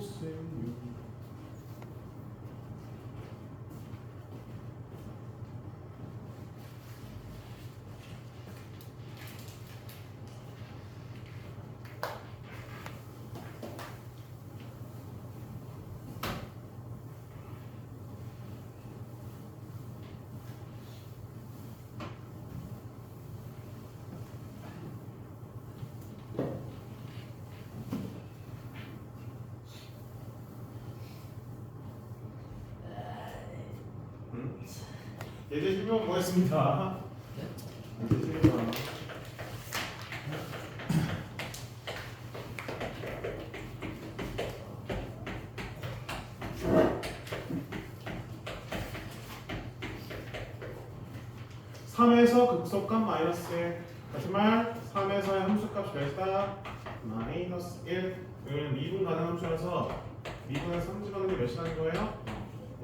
곱셈 예제 실명 보겠습니다. 예제 실명. (3에서) 극소값 마이너스 1 다시 말 3에서의 함수값 몇이다? 마이너스 1 여기는 미분 가능 함수라서 미분의 3 집어넣는 게 몇이라는 거예요?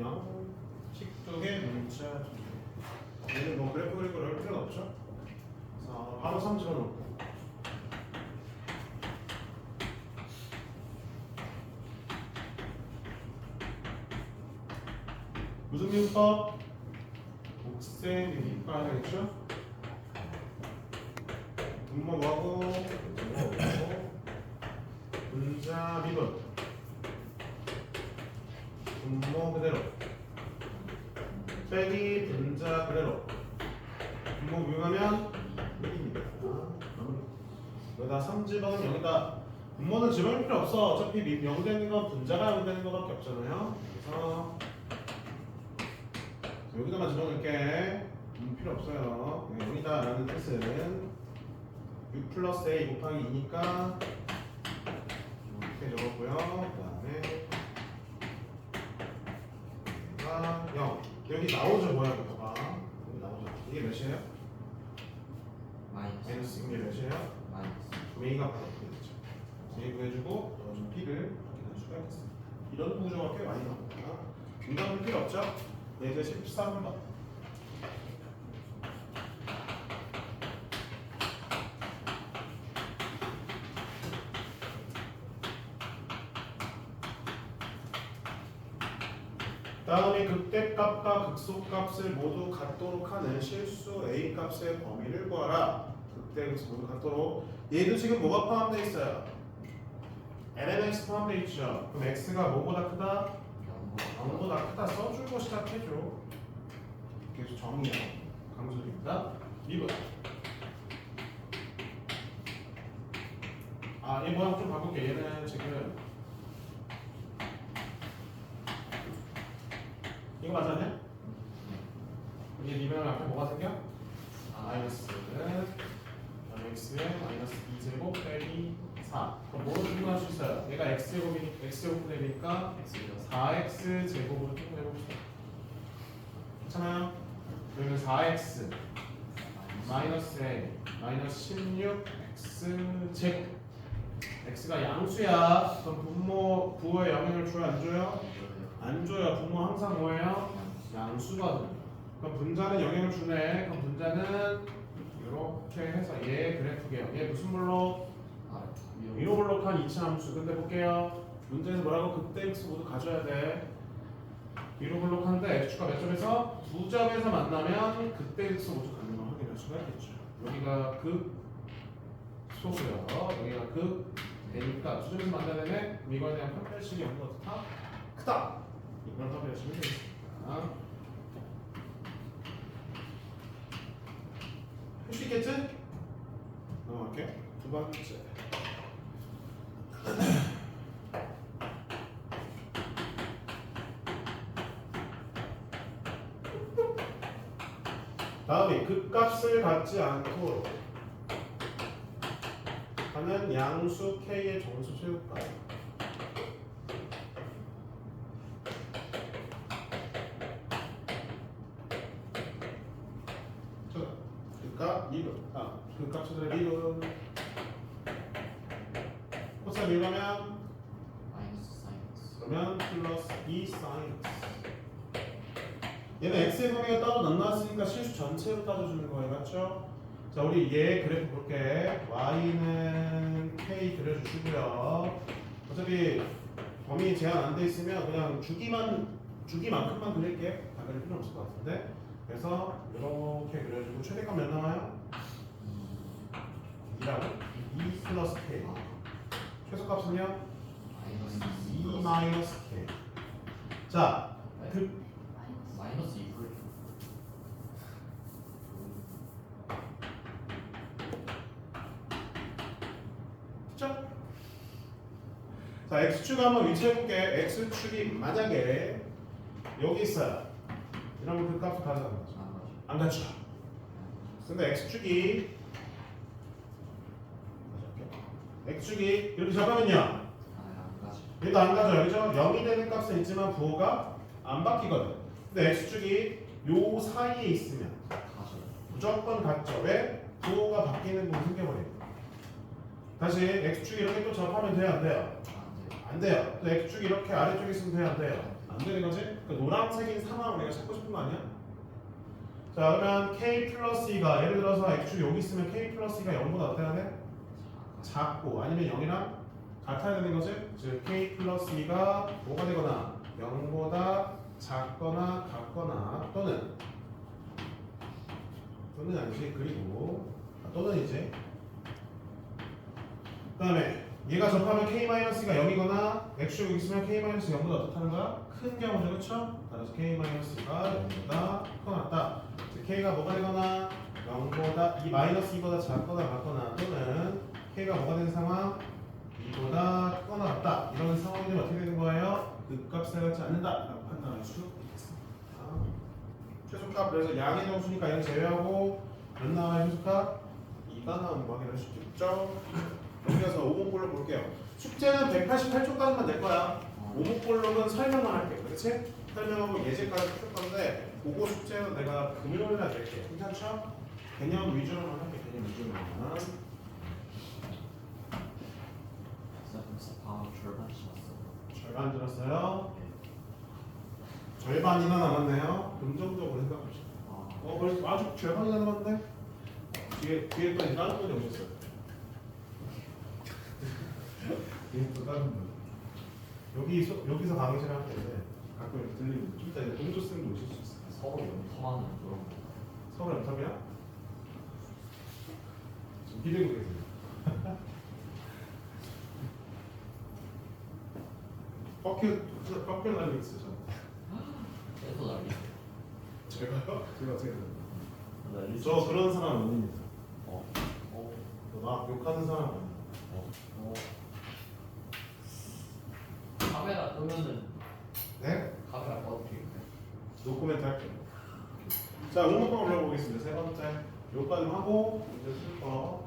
0 식두개 문자 얘는 뭐 그래프 그리고 그럴 필요는 없죠. 그래서 바로 3 집어넣고 무슨 미분법? 곱셈 미분법 해야 되겠죠? 분모 뭐하고 분자 미분 분모 그대로 빼기 분자 그대로 분모 미분하면 1입니다. 여기다 3 집어넣으면 여기다 분모는 집어넣을 필요 없어. 어차피 0 되는 건 분자가 0 되는 거밖에 없잖아요. 그래서 여기다만 집어넣을게. 필요 없어요. 0이다 라는 뜻은 6 플러스 a 곱하기 2니까 이렇게 적었고요. 그 다음에 0 여기 나오죠. 뭐야 이거가 여기 나오죠. 이게 몇이에요? 마이너스. 이게 몇이에요? 마이너스. 그럼 a가 바로 어떻게 되죠? a 구해주고 넣어준 p를 확인할 수가 있겠습니다. 이런 구조가 꽤 많이 나옵니다. 분담은 필요 없죠? 예제 13번 다음에 극대값과 극소값을 모두 같도록 하는 실수 A값의 범위를 구하라. 극대, 극소 모두 같도록. 얘도 지금 뭐가 포함되어 있어요? LMX 포함되어 있죠. 그럼 X가 뭐보다 크다? 0보다 크다 써주고 시작해줘. 그래서 정의야. 강조드립니다. 미분. 얘 모양 좀 바꿀게. 얘는 지금 이거 맞았냐? 이게 미분하면 앞에 뭐가 생겨? 마이너스 x에 마이너스 2제곱 빼기 4 그럼 뭐로 충분할 수 있어요? 얘가 x제곱분의 1이니까 4x 제곱으로 충분해봅시다. 괜찮아요? 그러면 4x 마이너스 a 마이너스 16x 제곱 x가 양수야. 그럼 부호에 영향을 줘요? 안 줘요? 안 줘요. 분모 항상 뭐예요? 양수거든요. 그럼 분자는 영향을 주네. 그럼 분자는 이렇게 해서 얘 그래프게요. 얘 무슨 블록? 위로 블록한 2차 함수. 근데 볼게요. 문제에서 뭐라고? 극대 x 모두 가져야 돼. 위로 블록한데 x축가 몇 점에서? 2점에서 만나면 극대 x 모두 갖는 걸 확인할 수가 있겠죠. 여기가 극소고요. 여기가 극대니까 2점에서 만나야 되네. 그럼 이거에 대한 판별식이 어느 것 같아? 크다. 이걸 확인하시면 되겠습니다. 할 수 있겠지? 넘어갈게. 두 번째. 다음에 극값을 갖지 않고 하는 양수 K의 정수 채울까요? 극값 찾으라 미분 코사인 미분하면 마이너스 사이너스 그러면 플러스 2 사이너스 얘는 x의 범위가 따로 안 나왔으니까 실수 전체로 따져주는 거예요. 맞죠? 자 우리 얘 그래프 볼게. y는 k 그려주시고요. 어차피 범위 제한 안 돼 있으면 그냥 주기만큼만 그릴게. 다 그릴 필요 없을 것 같은데. 그래서 이렇게 그려주고 최대값 몇 나와요? 2라고? 2 플러스 k. 최소값은요? 마이너스 2 마이너스 k. 자, 마이너스 2불. 됐죠? 자, x축 한번 위치해볼게. x축이 만약에 여기 있어요. 이러면 그 값을 가져가는 거죠. 안 갖죠. 근데 x축이 x축이 이렇게 잡으면요. 안 가지. 얘도 안 가져요. 그죠? 0이 되는 값은 있지만 부호가 안 바뀌거든. 근데 x축이 요 사이에 있으면 가죠. 무조건 같죠. 왜? 부호가 바뀌는 거 생겨버리니까. 다시 x축이 이렇게 또 접하면 돼요? 안 돼요? 안 돼. 안 돼요. 또 x축이 이렇게 아래쪽에 있으면 돼요? 안 돼요? 안 되는 거지? 그 노란색인 상황을 내가 찾고 싶은 거 아니야? 자, 그러면 k 플러스 2가 예를 들어서 x축이 여기 있으면 k 플러스 2가 0보다 어때야 돼? 작고 아니면 0이랑 같아야 되는 거지? 즉 k 플러스 2가 뭐가 되거나 0보다 작거나 같거나 또는 아니지. 그리고 또는 이제 그 다음에 얘가 접하면 k-가 0이거나 x축이 있으면 k-0보다 어떻다는 거야? 큰 경우죠. 그렇죠? 따라서 k-가 0보다 커났다. 즉 k가 뭐가 되거나 0보다 이 마이너스 2보다 작거나 같거나 또는 k가 뭐가 되는 상황? 2보다 크거나 같다. 이런 상황이 되면 어떻게 되는 거예요? 그 값에 같지 않는다 라고 판단할 수 있겠습니다. 최소값 그래서 양의 정수니까 양 제외하고 몇 나와요? 최소값? 2가 나오는 거 확인할 수 있죠. 여기서 오목볼록 볼게요. 숙제는 188초까지만 낼 거야. 오목볼록은 설명만 할게. 그렇지? 설명하고 예제까지 풀 건데 그거 숙제는 내가 금요일 날 낼게. 괜찮죠? 개념 위주로만 할게. 개념 위주로만. 진짜 방금 절반 지났어. 절반 들었어요? 절반이나 남았네요. 긍정적으로 생각합시다. 벌써 아주 절반이나 남았는데? 뒤에 또 다른 분이 오셨어요. 뒤에 또 다른 분. 여기서 강의실 할 텐데 가끔 이렇게 들리는 좀 이따 동조 쌤도 오실 수 있어요. 서로 연탐하는 그런 거. 서울 연탑이야? 지금 기대고 계세요. 뻑큐 날리고 있어요. 계속 날리. 제가요? 제가 어떻게 해요? 날리. 저 그런 사람 아닙니다. 어. 막 욕하는 사람 아닙니다. 카메라 끄면은 네? 카메라 꺼드릴게. 노코멘트 할게요. 자, 오목방 올려보겠습니다. 세 번째. 요까지 하고 이제 쓸 거.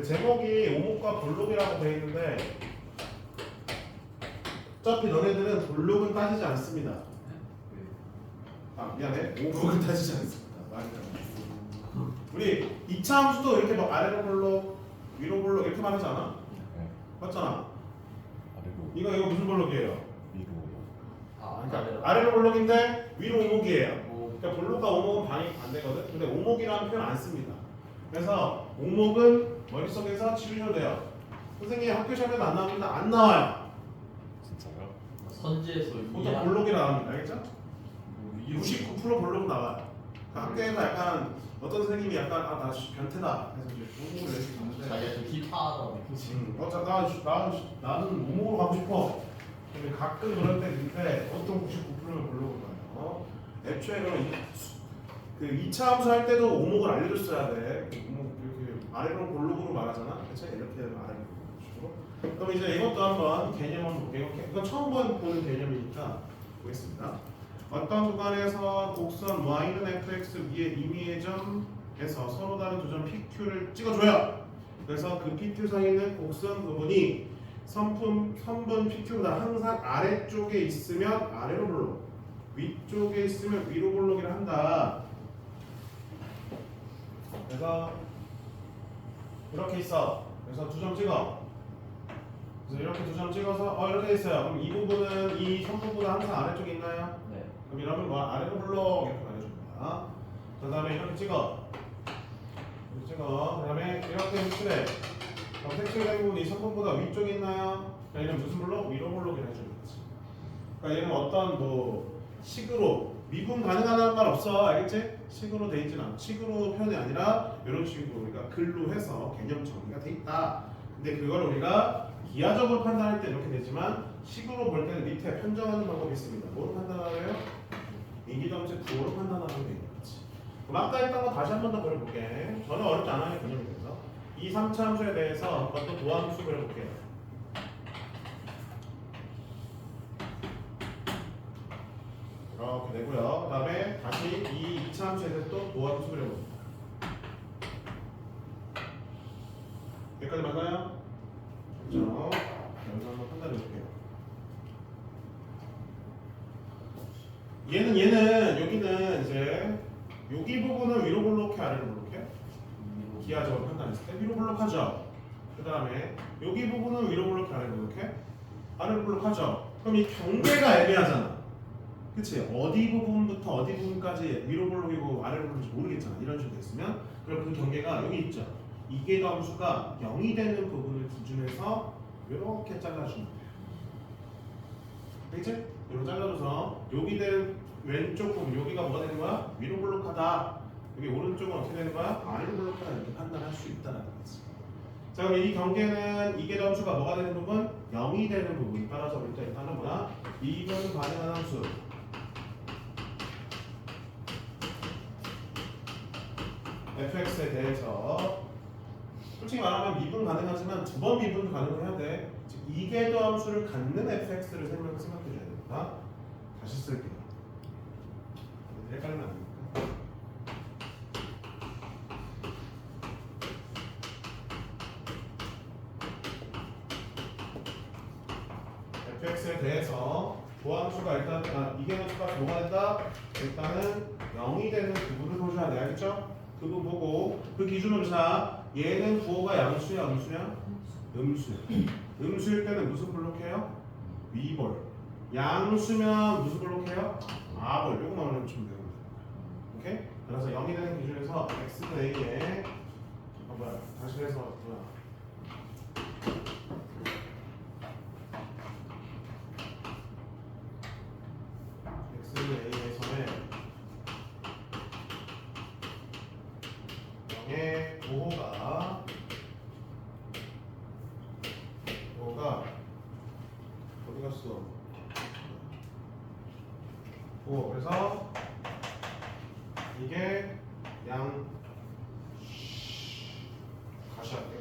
제목이 오목과 볼록이라고 되어 있는데 어차피 너네들은 볼록은 따지지 않습니다. 아 미안해. 오목은 따지지 않습니다. 말이 잘못했어. 우리 2차 함수도 이렇게 막 아래로 볼록, 위로 볼록 이렇게 말하지 않아? 맞잖아. 이거 무슨 볼록이에요? 그러니까 아래로 볼록인데 위로 오목이에요. 그러니까 볼록과 오목은 방이 반대거든. 근데 오목이라는 표현 안 씁니다. 그래서 오목은 머릿속에서 치우셔도 돼요. 선생님 학교 시험에도 안 나옵니다. 안 나와요. 진짜요? 선지에서 보통 볼록이 나옵니다. 알겠죠? 99% 볼록 나와요. 그러니까 학교에서 약간 어떤 선생님이 약간 나 변태다 해서 이제 오목을 열심히 가는데 자기가 좀 힙하다고. 나는 오목으로 가고 싶어. 근데 가끔 그럴 때 있는데 보통 99%는 볼록을 가요. 애초에 그럼 그 2차 함수 할 때도 오목을 알려줬어야 돼. 오목 이렇게 아래로 볼록으로 말하잖아. 그치? 이렇게 아래로 볼록으로. 그럼 이제 이것도 한번 개념 한번 볼게요. 이건 처음 보는 개념이니까 보겠습니다. 어떤 구간에서 곡선 y는 fx 위에 임의의 점에서 서로 다른 두 점 PQ를 찍어줘요. 그래서 그 PQ 사이에 있는 곡선 부분이 선분 PQ보다 항상 아래쪽에 있으면 아래로 볼록, 위쪽에 있으면 위로 볼록이라 한다. 그래서 이렇게 있어. 그래서 두 점 찍어. 그래서 이렇게 두 점 찍어서 이렇게 돼 있어요. 그럼 이 부분은 이 선분보다 항상 아래쪽에 있나요? 네. 그럼 이러면 뭐 아래로 볼록 이렇게 말해줍니다. 그 다음에 이렇게 찍어. 이렇게 찍어. 그 다음에 이렇게 색칠해. 그럼 색칠된 부분이 선분보다 위쪽에 있나요? 그러니까 얘는 무슨 블록? 위로 블록이라 해주는 거지. 그러니까 얘는 어떤 뭐 식으로 미분 가능하다는 말 없어. 알겠지? 식으로 돼 있진 않아. 식으로 표현이 아니라 이런 식으로 우리가 글로 해서 개념 정리가 돼 있다. 근데 그걸 우리가 기하적으로 판단할 때 이렇게 되지만 식으로 볼 때는 밑에 판정하는 방법이 있습니다. 뭐로 판단하래요? 인기점체 부호로 판단하는 게 있는 거지. 그럼 아까 했던 거 다시 한 번 더 그려볼게. 전혀 어렵지 않아요. 개념에 대해서. 이 3차 함수에 대해서 한번 또 도함수 그려볼게요. 이렇게 되고요. 그 다음에 다시 이 2차 함수에 대해서 또 도함수 그려봅니다. 여기까지 맞나요? 그렇죠. 여기서 한번 판단해 볼게요. 얘는 여기는 이제 여기 부분은 위로 블록해 아래로 블록해? 기하적으로 판단했을 때 위로 블록하죠. 그 다음에 여기 부분은 위로 블록해 아래로 블록해? 아래로 블록하죠. 그럼 이 경계가 애매하잖아. 그치? 어디 부분부터 어디 부분까지 위로 블록이고 아래로 블록인지 모르겠잖아. 이런 식으로 됐으면 그럼 그 경계가 여기 있죠. 이게 함수가 0이 되는 부분을 기준해서 이렇게 잘라주면 돼요. 알겠지? 이렇게 잘라줘서 여기 된 왼쪽 부분 여기가 뭐가 되는 거야? 위로 블록하다. 여기 오른쪽은 어떻게 되는 거야? 아래로 블록하다. 이렇게 판단할 수 있다는 거지. 자 그럼 이 경계는 이게 함수가 뭐가 되는 부분? 0이 되는 부분. 따라서 우리 일단은 뭐야? 이건 가능한 함수. fx에 대해서 솔직히 말하면 미분 가능하지만 두 번 미분도 가능해야 돼. 즉 이계도 함수를 갖는 fx를 생각해 줘야 됩니다. 다시 쓸게요. 헷갈리면 안 됩니까? fx에 대해서 도함수가 일단 이계도 함수가 뭐가 된다? 일단은 0이 되는 부분을 보셔야 돼. 알겠죠? 그 부분 보고 그 기준으로 자 얘는 부호가 양수야 음수야? 음수야. 음수일 때는 무슨 블록해요? 위볼. 양수면 무슨 블록해요? 아볼. 요거만 알려주시면 되는 거예요. 오케이? 그래서 0이 되는 기준에서 xa에 다시 해서 xa에서의 0의 부호가 어디 갔어? 부호. 그래서 이게 다시 할게요.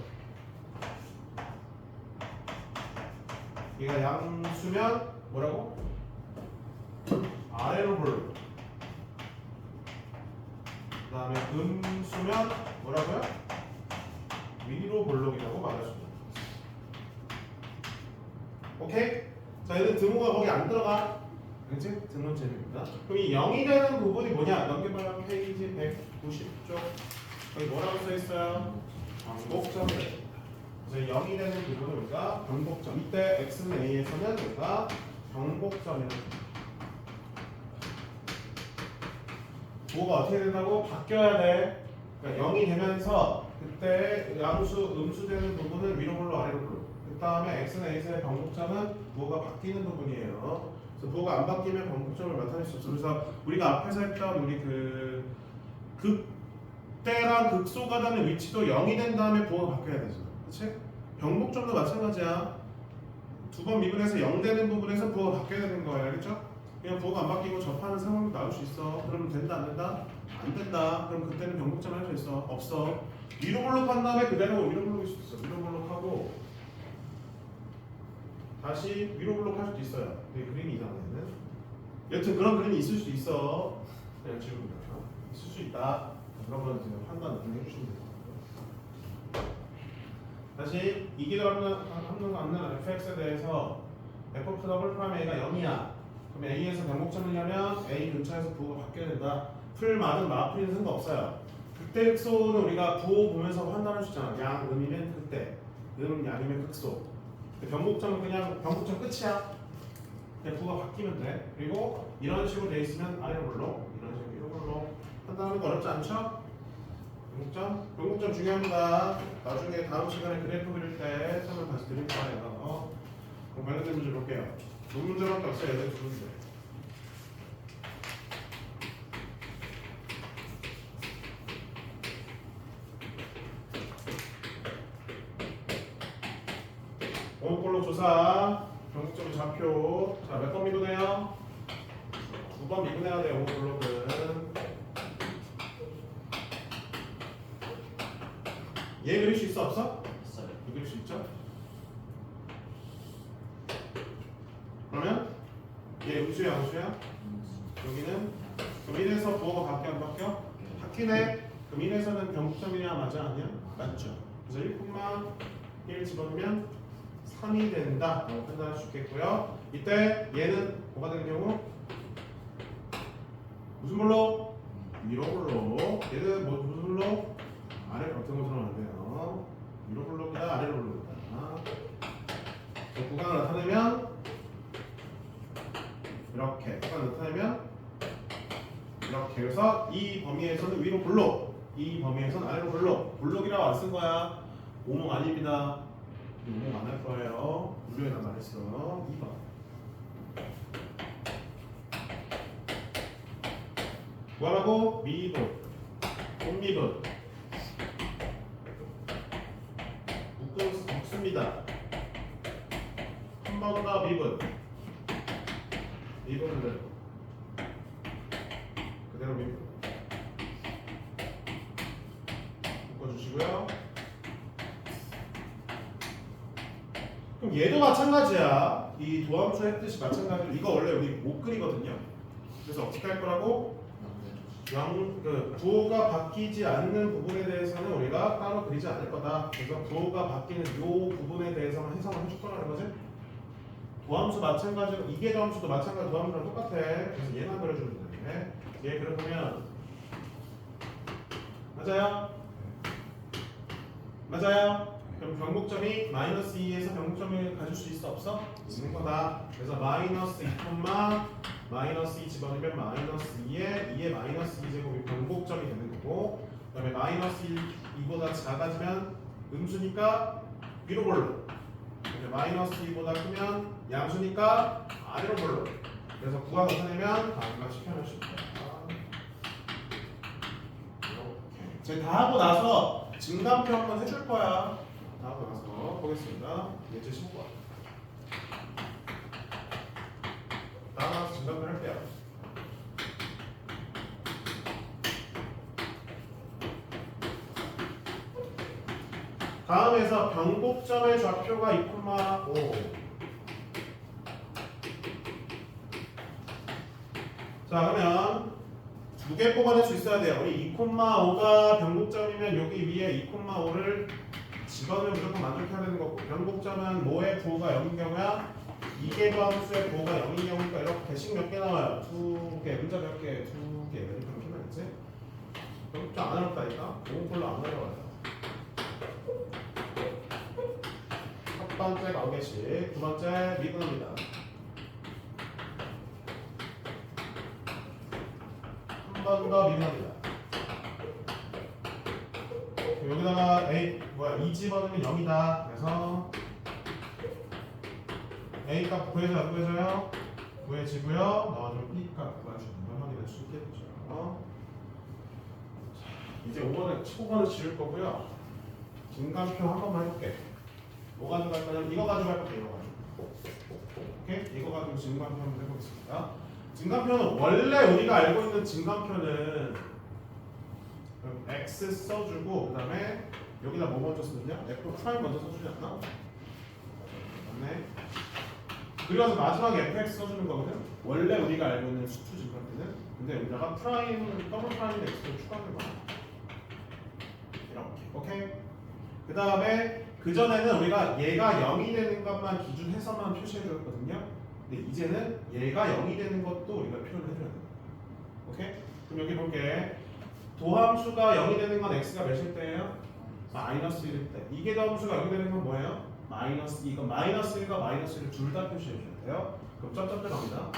얘가 양수면 뭐라고? 아래로 볼록. 그 다음에 음수면 뭐라고요? 위로 볼록이라고 말할 수 있는 거죠. 오케이? 자, 얘는 등호가 거기 안 들어가. 그치? 등호 재미입니다. 그럼 이 0이 되는 부분이 뭐냐? 넘겨봐요. 페이지 190쪽. 여기 뭐라고 써있어요? 변곡점이래요. 그래서 0이 되는 부분을 우리가 변곡점. 이때 x는 a에서는 우리가 변곡점이라고 합니다. 부호가 어떻게 된다고? 바뀌어야 돼. 그러니까 0이 되면서 그때 양수, 음수 되는 부분은 위로 볼록 아래로 볼록. 그 다음에 x는 a에서의 변곡점은 부호가 바뀌는 부분이에요. 그래서 부호가 안 바뀌면 변곡점을 나타낼 수 없어. 그래서 우리가 앞에서 했던 우리 그 극대랑 극소가 되는 위치도 0이 된 다음에 부호가 바뀌어야 되죠. 그치? 변곡점도 마찬가지야. 두 번 미분해서 0 되는 부분에서 부호가 바뀌어야 되는 거예요. 알겠죠? 그냥 부호가 안 바뀌고 접하는 상황도 나올 수 있어. 그러면 된다 안 된다? 안 된다. 그럼 그때는 변곡점 할 수 있어? 없어. 위로 볼록한 다음에 그대로 위로 볼록일 수 있어. 위로 볼록하고 다시 위로 볼록할 수도 있어요. 그림이 이상하네요. 여튼 그런 그림이 있을 수도 있어. 그냥 지금 있을 수 있다. 그런 건 지금 판단 해주시면 돼요. 다시 이기도 없는 fx에 대해서 f 더블 프라임 a가 0이야. 그럼 a에서 변곡점이냐면 a 근처에서 부호가 바뀌어야 된다. 풀 맞은 마풀이는 상관없어요. 극대 극소는 우리가 부호 보면서 판단할 수 있잖아. 양 음이면 극대, 양이면 극소. 변곡점은 그냥 변곡점 끝이야. 그냥 부호가 바뀌면 돼. 그리고 이런 식으로 돼 있으면 아래로 볼록, 이런 식으로 위로 볼록 판단하는 거 어렵지 않죠? 변곡점 변곡점 중요합니다. 나중에 다음 시간에 그래프 그릴 때 설명 다시 드릴 거예요. 그럼 관련된 문제 볼게요. 두 문제밖에 없어요. 얘들 두 문제. 원꼴로 조사, 변곡점 좌표. 자, 몇 번 미분해요? 2번 미분해야 돼요. 원꼴로는. 얘 그릴 수 있어 없어? 있어요. 그릴 수 있죠? 그러면 얘 음수야 양수야? 여기는 그럼 1에서 부호가 바뀌어 안 바뀌어? 바뀌네. 그럼 1에서는 변곡점이냐 맞아 아니야? 맞죠. 그래서 1,1 집어넣으면 3이 된다 라고 판단할 수 있겠고요. 이때 얘는 뭐가 되는 경우? 무슨 볼로? 위로 볼로. 얘는 뭐 무슨 볼로? 아래 어떤 거 들어가면 안 돼요. 위로 볼록이다 아래로 볼록이다. 구간을 나타내면 이렇게 구간을 나타내면 이렇게. 그래서 이 범위에서는 위로 볼록, 이 범위에서는 아래로 볼록. 볼록이라고 안 쓴 거야. 오목 아닙니다. 오목 안 할 거예요. 물려에다 말했어. 2번. 뭐라고? 미분, 곱미분. 묶습니다. 한 번 더 미분. 미분을 그대로 미분. 묶어주시고요. 그럼 얘도 마찬가지야. 이 도함수 했듯이 마찬가지로 이거 원래 우리 못 그리거든요. 그래서 어떻게 할 거라고? 부호가 바뀌지 않는 부분에 대해서는 우리가 따로 그리지 않을 거다. 그래서 부호가 바뀌는 이 부분에 대해서만 해석을 해줄 거라는 거지. 도함수 마찬가지로 이계 도함수도 마찬가지로 도함수랑 똑같아. 그래서 얘만 그려주면 돼. 얘 그려보면 맞아요? 맞아요? 그럼 변곡점이 마이너스 2에서 변곡점을 가질 수 있어 없어? 있는 거다. 그래서 마이너스 2, 마이너스 2 집어넣으면 마이너스 2에 2의 마이너스 2제곱이 변곡점이 되는 거고, 그 다음에 마이너스 2보다 작아지면 음수니까 위로 볼록, 마이너스 2보다 크면 양수니까 아래로 볼록. 그래서 구가 나타내면 다음과 시켜낼 수 있다. 이렇게 제가 다 하고 나서 증감표 한번 해줄 거야. 다 하고 나서 보겠습니다. 예제 15번. 다 하고 나서 증감표 할게요. 다음에서 변곡점의 좌표가 2,5. 자, 그러면 두 개 뽑아낼 수 있어야 돼요. 우리 2,5가 변곡점이면 여기 위에 2,5를 집어넣으면 무조건 만족해야 되는 거고, 변곡점은 뭐의 부호가 0인 경우야? 이계도 함수의 부호가 0인 경우니까 이렇게 대식 몇 개 나와요? 두 개. 문자 몇 개? 두 개. 이렇게 나겠지? 변곡점 안 어렵다니까? 오글로 안 어려워요. 첫 번째 가오개식, 두 번째 미분입니다. 한 번 더 미분합니다. 여기다가 A 뭐야 2 집어넣으면 0이다. 그래서 A 값 구해줘야 구해줘요. 구해지고요. 넣어주면 B 값 구해주는 걸 확인할 수 있겠죠. 자, 이제 5번에 15번을 지을 거고요. 증감표 한 번만 해볼게. 뭐 가지고 할 거냐면 이거 가지고 할 거예요. 이거 가지고. 오케이? 이거 가지고 증감표 한번 해보겠습니다. 증감표는 원래 우리가 알고 있는 증감표는 x 써주고 그 다음에 여기다 뭐 먼저 쓰느냐? f 프라임 먼저 써주지 않나? 맞네. 그리고 나서 마지막에 fx 써주는 거거든. 원래 우리가 알고 있는 수투 증감표는. 근데 여기다가 프라임, 더블 프라임 x를 추가하는 거야. 이렇게. 오케이? 그 다음에 그 전에는 우리가 얘가 0이 되는 것만 기준해서만 표시해 줬거든요. 근데 이제는 얘가 0이 되는 것도 우리가 표현을 해줘야 된다. 오케이? 그럼 여기 볼게. 도함수가 0이 되는 건 x가 몇일 때예요? 마이너스 1일 때. 이게 도함수가 0이 되는 건 뭐예요? 마이너스 2. 이거 마이너스 1과 마이너스 1을 둘 다 표시해 줘야 돼요. 그럼 점점점 갑니다.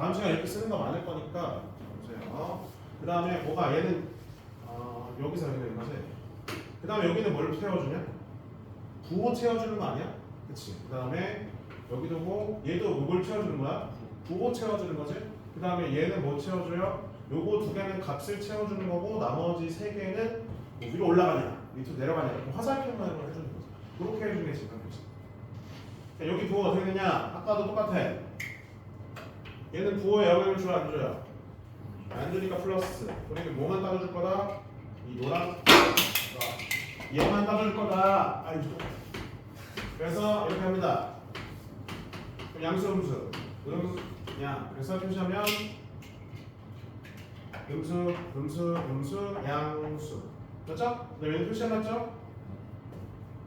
다음 시간에 이렇게 쓰는 거 많을 거니까 보세요. 그 다음에 뭐가 얘는 여기서 여기 되는 거지. 그 다음에 여기는 뭘 채워주냐? 부호 채워주는 거 아니야? 그치? 그 다음에 여기도 뭐 얘도 뭘 채워주는 거야? 부호 채워주는 거지? 그 다음에 얘는 뭐 채워줘요? 요거 두 개는 값을 채워주는 거고 나머지 세 개는 뭐 위로 올라가냐 밑으로 내려가냐 이렇게 화살표만 해주는 거지. 그렇게 해주는 게 직관표지. 여기 부호가 어떻게 되냐? 아까도 똑같아. 얘는 부호에 영향을 줘야 안 줘요? 안 주니까 플러스. 그러니까 뭐만 따져줄 거다? 이 노란 얘만 따져줄 거다. 아이고. 그래서 이렇게 합니다. 그럼 양수 음수 양. 그래서 표시하면 음수 양수. 맞죠? 네, 얘는 표시해놨죠?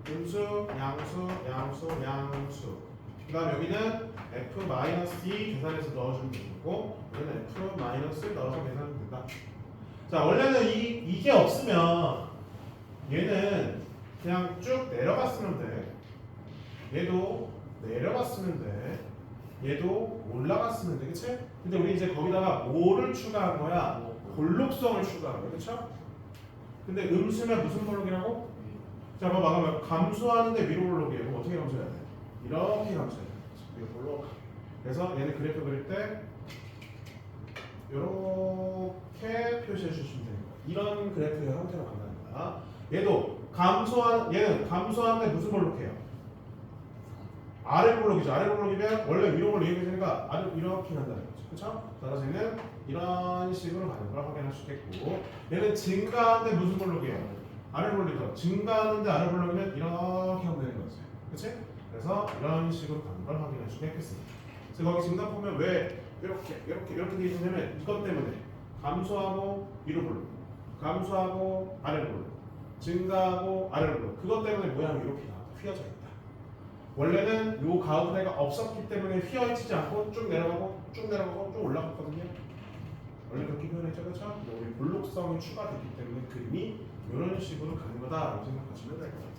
음수 양수. 그 다음 여기는 F-E 계산해서 넣어주면 되고 여기는 F- 넣어서 계산하면 된다. 자, 원래는 이게 없으면 얘는 그냥 쭉 내려갔으면 돼. 얘도 내려갔으면 돼. 얘도 올라갔으면 돼. 그치? 근데 우리 이제 거기다가 뭐를 추가한 거야? 볼록성을 추가한 거야. 그쵸? 근데 음수면 무슨 볼록이라고? 자, 봐봐. 감소하는데 위로 볼록이에요. 그럼 어떻게 감소해야 돼? 이렇게 감소해야 돼. 이거 볼록. 그래서 얘는 그래프 그릴 때 이렇게 표시해 주시면 됩니다. 이런 그래프의 형태로 간다는 거야. 얘는 감소하는데 무슨 볼록해요? 아래 볼록이죠. 아래 볼록이면 원래 위로 볼록 얘기했으니까 아래 이렇게 간다는 거죠. 그렇죠? 따라서 얘는 이런 식으로 가는 걸 확인할 수 있겠고 얘는 증가하는데 무슨 볼록이에요? 아래 볼록이죠. 증가하는데 아래 볼록이면 이렇게 하면 되는 거죠. 그렇지? 그래서 이런 식으로 가는 걸 확인할 수가 있겠습니다. 그래서 거기 증가 보면 왜 이렇게 돼 있냐면 이것 때문에 감소하고 위로 볼록, 감소하고 아래로 볼록, 증가하고 아래로 볼록. 그것 때문에 모양이 이렇게 나와 휘어져 있다. 원래는 요 가운데가 없었기 때문에 휘어지지 않고 쭉 내려가고 쭉 올라갔거든요. 원래 그렇게 표현했죠, 그렇죠? 근데 우리 볼록성이 추가됐기 때문에 그림이 이런 식으로 가는 거다라고 생각하시면 될 것 같아요.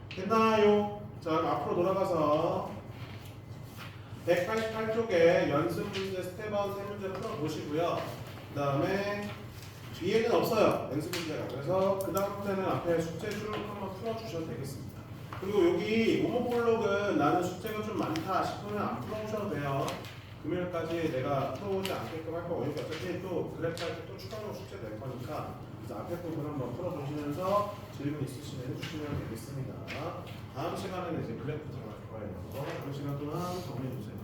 됐나요? 자, 그럼 앞으로 돌아가서 188쪽에 연습 문제 스텝1 세 문제 풀어보시고요. 그 다음에 뒤에는 없어요. 연습 문제가. 그래서 그 다음부터는 앞에 숙제 쭉 한번 풀어주셔도 되겠습니다. 그리고 여기 오버블록은 나는 숙제가 좀 많다 싶으면 안 풀어보셔도 돼요. 금요일까지 내가 풀어오지 않게끔 할 거고 여기 어차피 또 그래프 할 때 또 추가로 숙제 낼 거니까 그래서 앞에 부분 한번 풀어보시면서 질문 있으시면 해주시면 되겠습니다. 다음 시간에는 이제 그래프 들어갈 거예요. 다음 시간 동안 정리해주세요.